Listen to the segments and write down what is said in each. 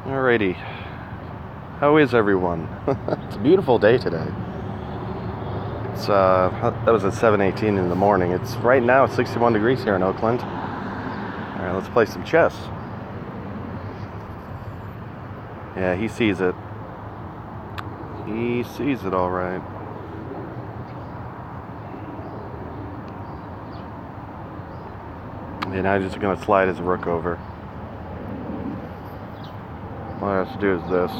Alrighty. How is everyone? It's a beautiful day today. It's that was at 7:18 in the morning. It's right now it's 61 degrees here in Oakland. Alright, let's play some chess. Yeah, he sees it. He sees it all right. And now he's just gonna slide his rook over. All I have to do is this.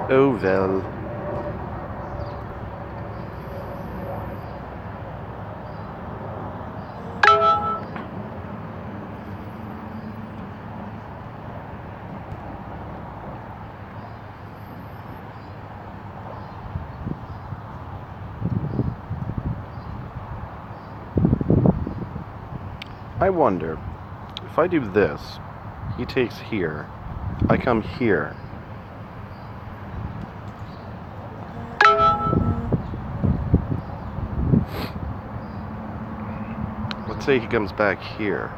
Oh well. I wonder, if I do this, he takes here, I come here. Let's say he comes back here.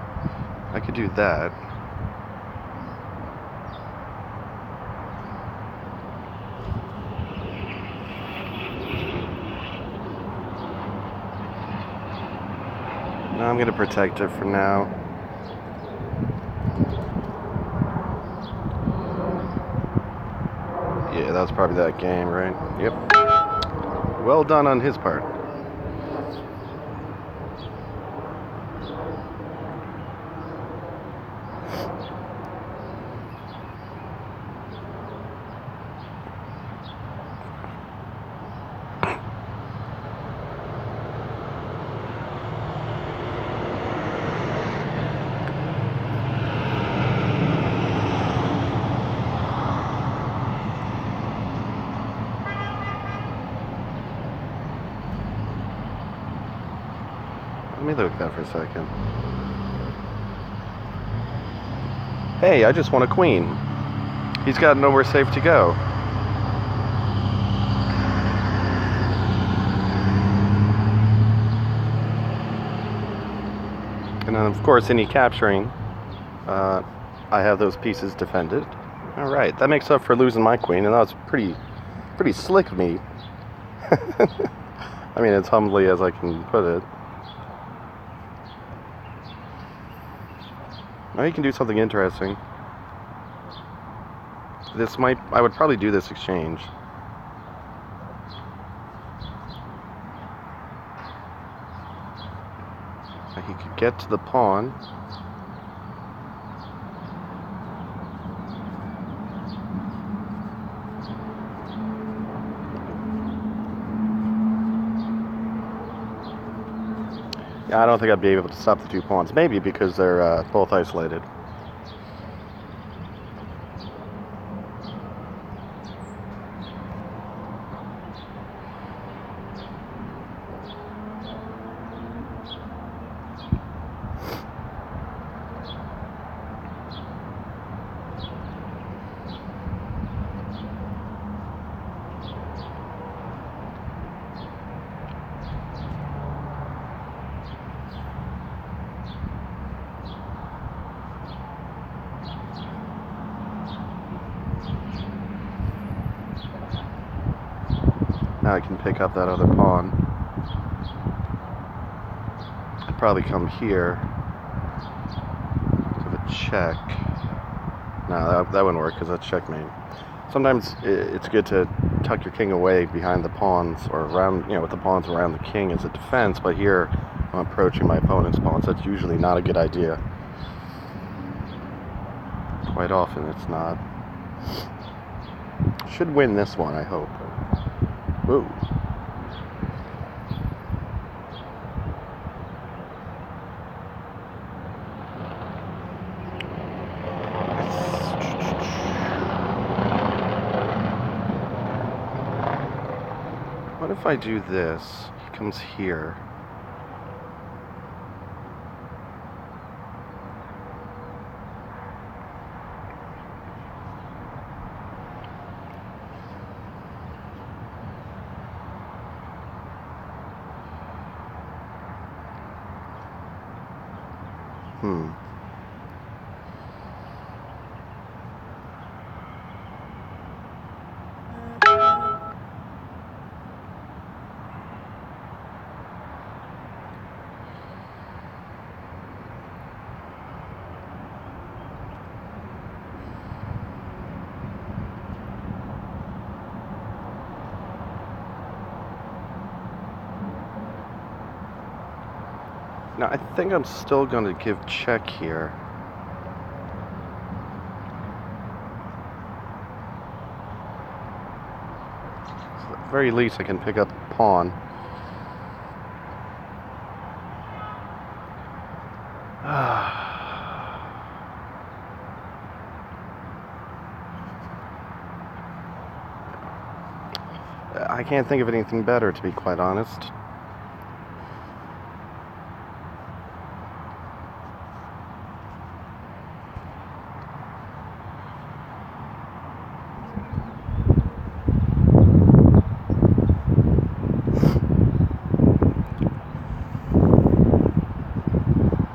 I could do that. No, I'm gonna protect it for now. Yeah, that was probably that game, right? Yep. Well done on his part. Let me look at that for a second. Hey, I just won a queen. He's got nowhere safe to go. And then, of course, any capturing, I have those pieces defended. All right, that makes up for losing my queen, and that was pretty slick of me. I mean, as humbly as I can put it. Now you can do something interesting. I would probably do this exchange. He could get to the pawn. Yeah, I don't think I'd be able to stop the two pawns. Maybe because they're both isolated. Now I can pick up that other pawn. I'd probably come here. Give a check. No, that wouldn't work because that's checkmate. Sometimes it's good to tuck your king away behind the pawns or around, with the pawns around the king as a defense, but here I'm approaching my opponent's pawns. That's usually not a good idea. Quite often it's not. Should win this one, I hope. Ooh. What if I do this? He comes here. Hmm. Now, I think I'm still going to give check here. So at the very least, I can pick up a pawn. I can't think of anything better, to be quite honest.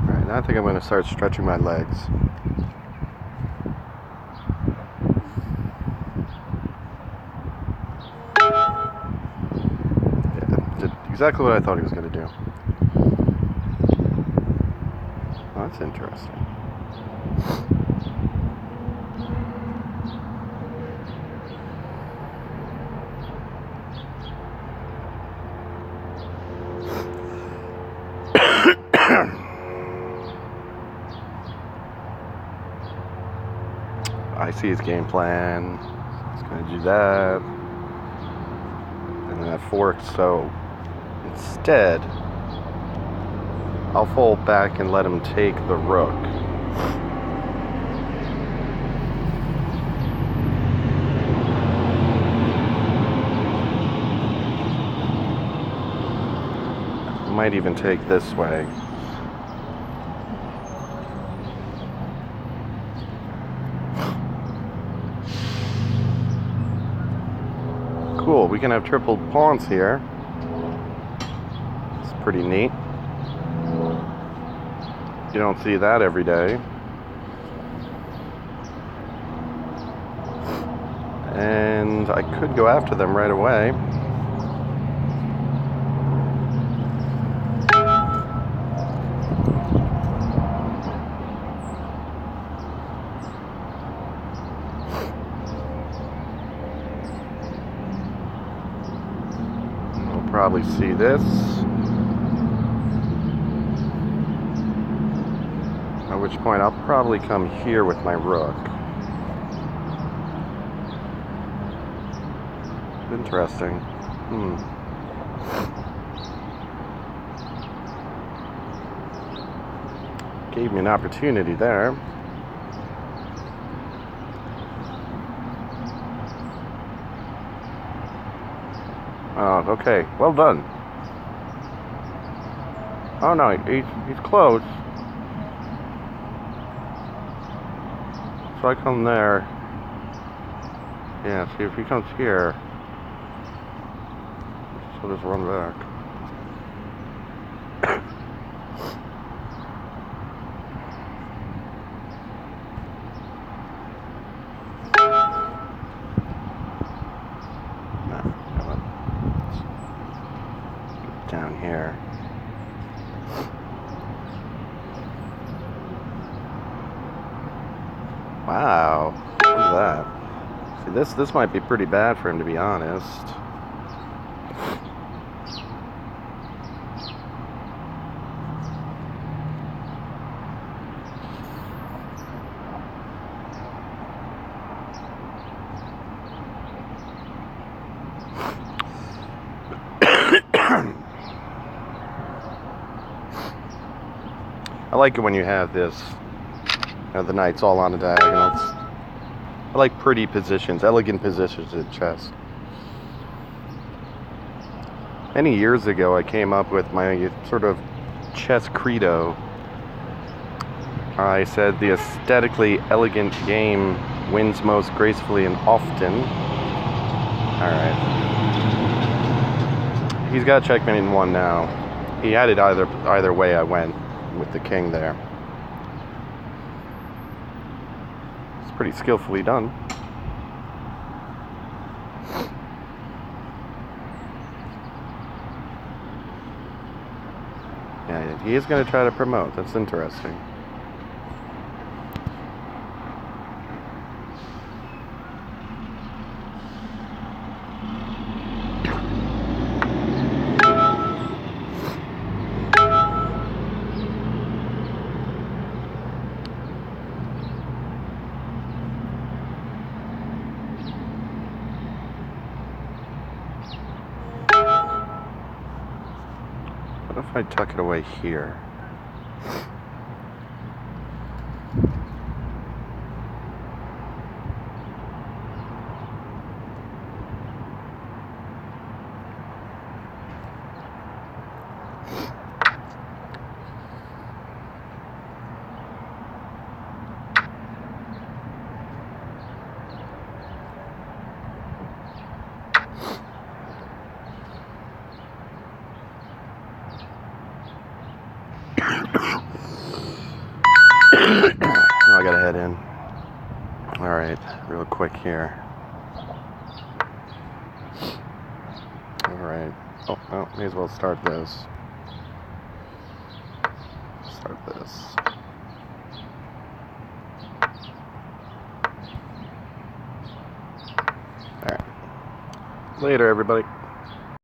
Alright, now I think I'm going to start stretching my legs. Yeah, did exactly what I thought he was going to do. Oh, that's interesting. I see his game plan. He's going to do that. And then that forks, so instead, I'll fold back and let him take the rook. Might even take this way. Cool, we can have triple pawns here. It's pretty neat. You don't see that every day. And I could go after them right away. We'll probably see this. At which point I'll probably come here with my rook. Interesting. Gave me an opportunity there. Oh, okay. Well done. Oh no, he's close. So I come there. Yeah, see if he comes here. So just run back. Down here. Wow, look at that. See, this might be pretty bad for him, to be honest. I like it when you have this, the knights all on the diagonals. I like pretty positions, elegant positions in chess. Many years ago, I came up with my sort of chess credo. I said the aesthetically elegant game wins most gracefully and often. Alright. He's got checkmate in one now. He had it either way I went with the king there. pretty skillfully done. Yeah, he is going to try to promote. That's interesting. What if I tuck it away here? Oh, I gotta head in. Alright, real quick here. Alright. Oh, well, may as well start this. Start this. Alright. Later, everybody.